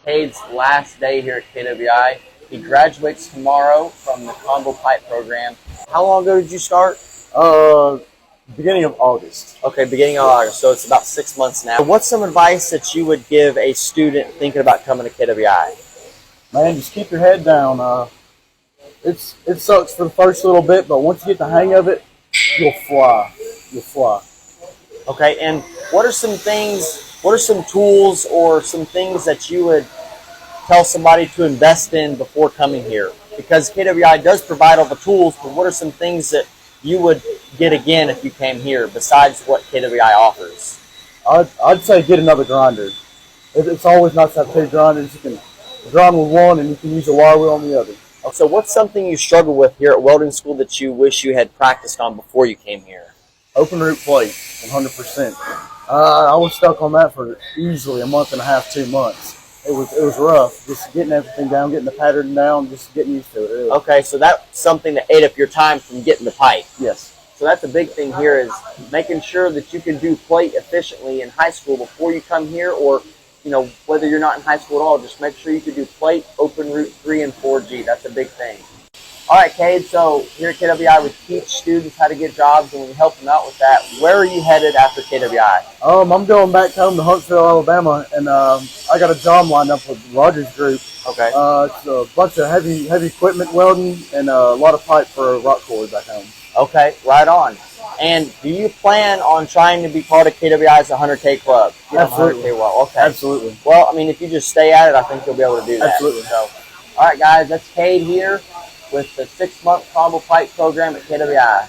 Kade's last day here at KWI. He graduates tomorrow from the combo pipe program. How long ago did you start? Beginning of August. Okay, beginning of August, so it's about 6 months now. What's some advice that you would give a student thinking about coming to KWI? Man, just keep your head down. It sucks for the first little bit, but once you get the hang of it, you'll fly. You'll fly. Okay, and what are some tools or some things that you would tell somebody to invest in before coming here? Because KWI does provide all the tools, but what are some things that you would get again if you came here besides what KWI offers? I'd say get another grinder. It's always nice to have two grinders. You can grind with one and you can use a wire wheel on the other. So what's something you struggle with here at welding school that you wish you had practiced on before you came here? Open root plate, 100%. I was stuck on that for easily a month and a half, 2 months. It was rough, just getting everything down, getting the pattern down, just getting used to it. Really. Okay, so that's something that ate up your time from getting the pipe. Yes. So that's a big thing here is making sure that you can do plate efficiently in high school before you come here, or whether you're not in high school at all, just make sure you can do plate, open root 3 and 4G. That's a big thing. All right, Kade, so here at KWI, we teach students how to get jobs, and we help them out with that. Where are you headed after KWI? I'm going back home to Huntsville, Alabama, and I got a job lined up with Rogers Group. Okay. It's a bunch of heavy equipment welding and a lot of pipe for rock quarry back home. Okay, right on. And do you plan on trying to be part of KWI's 100K club? Absolutely. 100K well, okay. Absolutely. Well, I mean, if you just stay at it, I think you'll be able to do that. Absolutely. So, all right, guys, that's Kade here with the 6-month combo pipe program at KWI.